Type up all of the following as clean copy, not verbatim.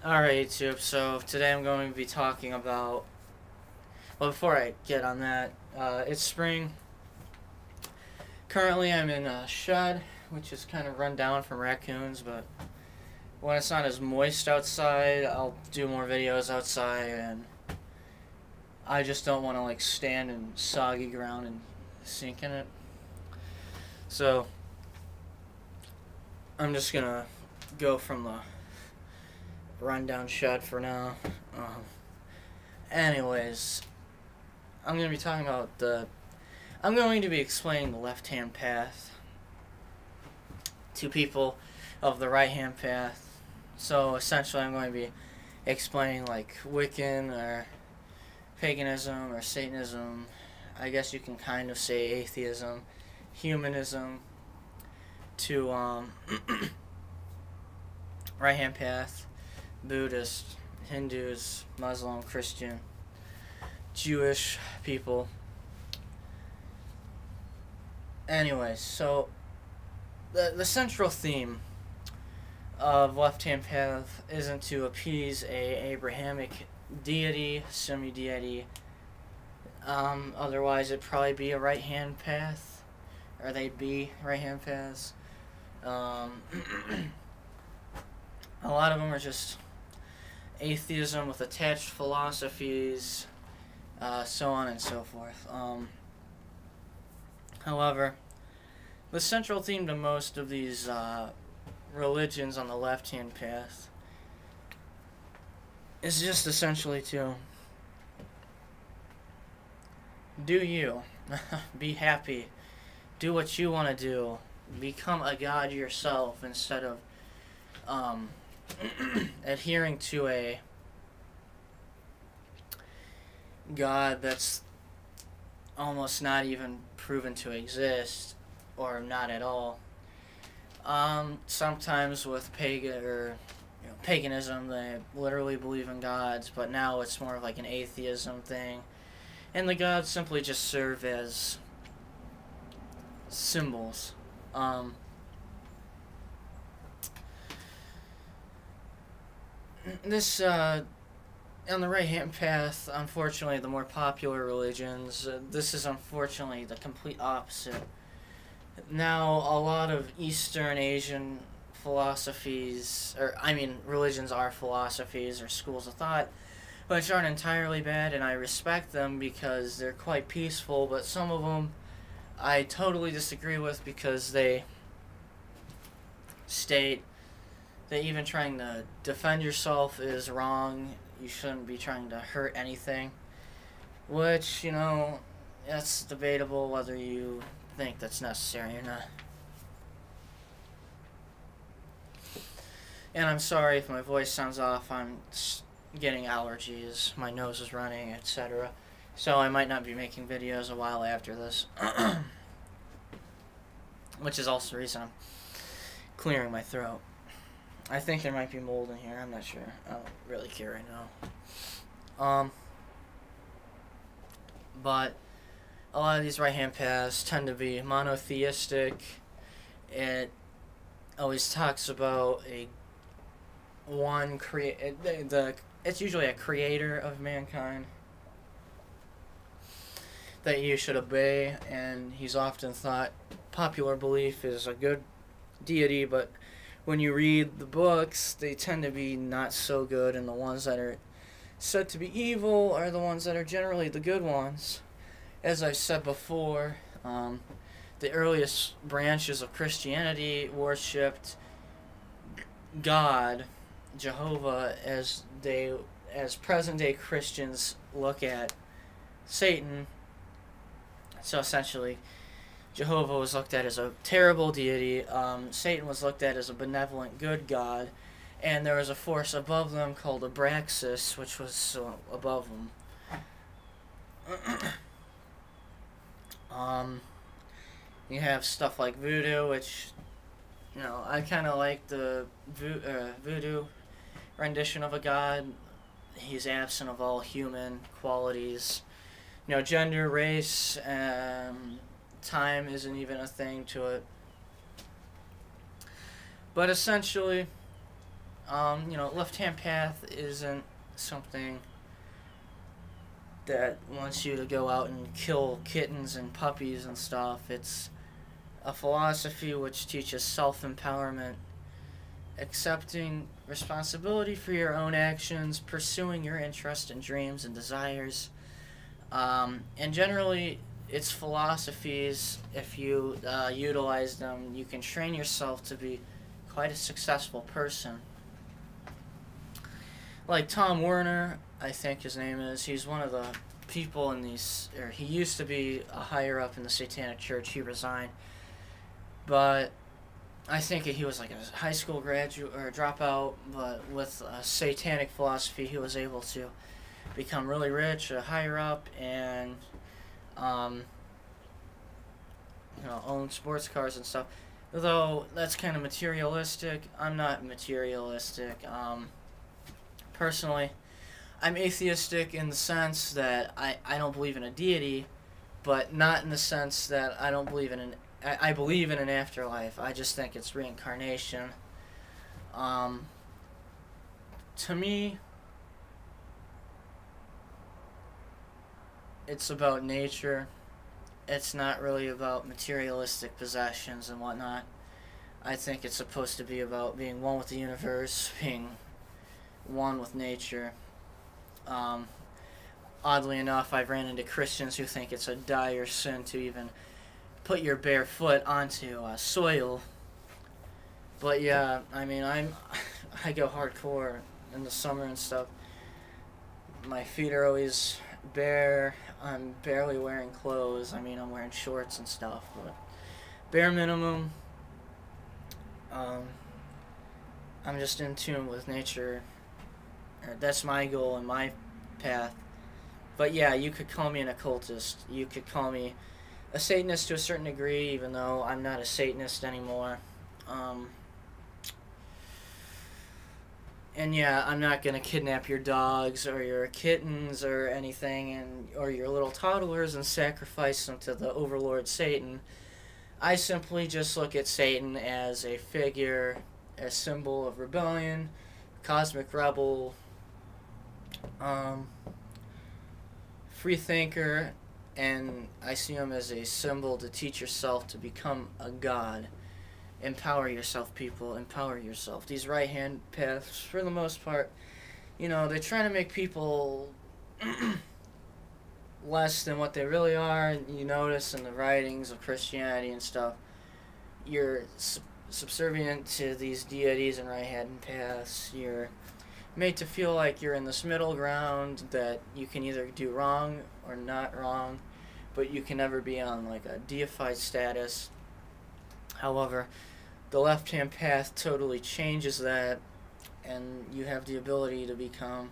Alright, YouTube, so today I'm going to be talking about, well, before I get on that, it's spring. Currently I'm in a shed, which is kind of run down from raccoons, but when it's not as moist outside, I'll do more videos outside, and I just don't want to, like, stand in soggy ground and sink in it. So, I'm just gonna go from the rundown shed for now. Anyways, I'm going to be talking about I'm going to be explaining the left-hand path to people of the right-hand path. So essentially I'm going to be explaining like Wiccan or paganism or Satanism. I guess you can kind of say atheism, humanism, to right-hand path, Buddhist, Hindus, Muslim, Christian, Jewish people. Anyways, so the central theme of left-hand path isn't to appease a Abrahamic deity, semi-deity. Otherwise it'd probably be a right-hand path, or they'd be right-hand paths. A lot of them are just atheism with attached philosophies, so on and so forth. However, the central theme to most of these religions on the left-hand path is just essentially to do you, be happy, do what you want to do, become a god yourself instead of adhering to a god that's almost not even proven to exist, or not at all. Sometimes with paganism, they literally believe in gods, but now it's more of like an atheism thing, and the gods simply just serve as symbols. This, on the right-hand path, unfortunately, the more popular religions, this is unfortunately the complete opposite. Now, a lot of Eastern Asian philosophies, religions are philosophies or schools of thought, which aren't entirely bad, and I respect them because they're quite peaceful, but some of them I totally disagree with because they state that even trying to defend yourself is wrong. You shouldn't be trying to hurt anything. Which, you know, that's debatable whether you think that's necessary or not. And I'm sorry if my voice sounds off. I'm getting allergies. My nose is running, etc. So I might not be making videos a while after this. Which is also the reason I'm clearing my throat. I think there might be mold in here. I'm not sure. I don't really care right now. But a lot of these right-hand paths tend to be monotheistic. It always talks about it's usually a creator of mankind that you should obey, and he's often thought popular belief is a good deity, but when you read the books, they tend to be not so good, and the ones that are said to be evil are the ones that are generally the good ones. As I said before, the earliest branches of Christianity worshipped God, Jehovah, as present-day Christians look at Satan. So essentially, Jehovah was looked at as a terrible deity, Satan was looked at as a benevolent good god, and there was a force above them called Abraxas, which was above them. You have stuff like voodoo, which, you know, I kind of like the voodoo rendition of a god. He's absent of all human qualities. You know, gender, race, time isn't even a thing to it. But essentially, Left-hand path isn't something that wants you to go out and kill kittens and puppies and stuff. It's a philosophy which teaches self-empowerment, accepting responsibility for your own actions, pursuing your interests and dreams and desires. And generally, its philosophies, if you utilize them, you can train yourself to be quite a successful person. Like Tom Werner, I think his name is, he's one of the people in these, or he used to be a higher up in the Satanic Church. He resigned. But I think he was like a high school graduate or a dropout, but with a satanic philosophy, he was able to become really rich, higher up, and own sports cars and stuff. Though that's kind of materialistic. I'm not materialistic. Personally, I'm atheistic in the sense that I don't believe in a deity, but not in the sense that I don't believe in an I believe in an afterlife. I just think it's reincarnation. To me, it's about nature. It's not really about materialistic possessions and whatnot. I think it's supposed to be about being one with the universe, being one with nature. Oddly enough, I've ran into Christians who think it's a dire sin to even put your bare foot onto soil. But yeah, I mean, I go hardcore in the summer and stuff. My feet are always bare. I'm barely wearing clothes. I mean, I'm wearing shorts and stuff, but bare minimum. I'm just in tune with nature. That's my goal and my path. But yeah, you could call me an occultist. You could call me a Satanist to a certain degree, even though I'm not a Satanist anymore. And yeah, I'm not gonna kidnap your dogs or your kittens or anything, or your little toddlers and sacrifice them to the overlord Satan. I simply just look at Satan as a figure, a symbol of rebellion, cosmic rebel, free thinker, and I see him as a symbol to teach yourself to become a god. Empower yourself, people. Empower yourself. These right-hand paths, for the most part, they're trying to make people less than what they really are. You notice in the writings of Christianity and stuff, you're subservient to these deities and right-hand paths. You're made to feel like you're in this middle ground that you can either do wrong or not wrong, but you can never be on like a deified status. However, the left-hand path totally changes that, and you have the ability to become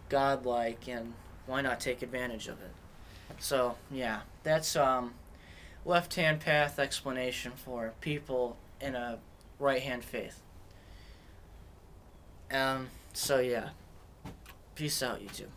godlike, and why not take advantage of it? So yeah, that's left-hand path explanation for people in a right-hand faith. So yeah, peace out, YouTube.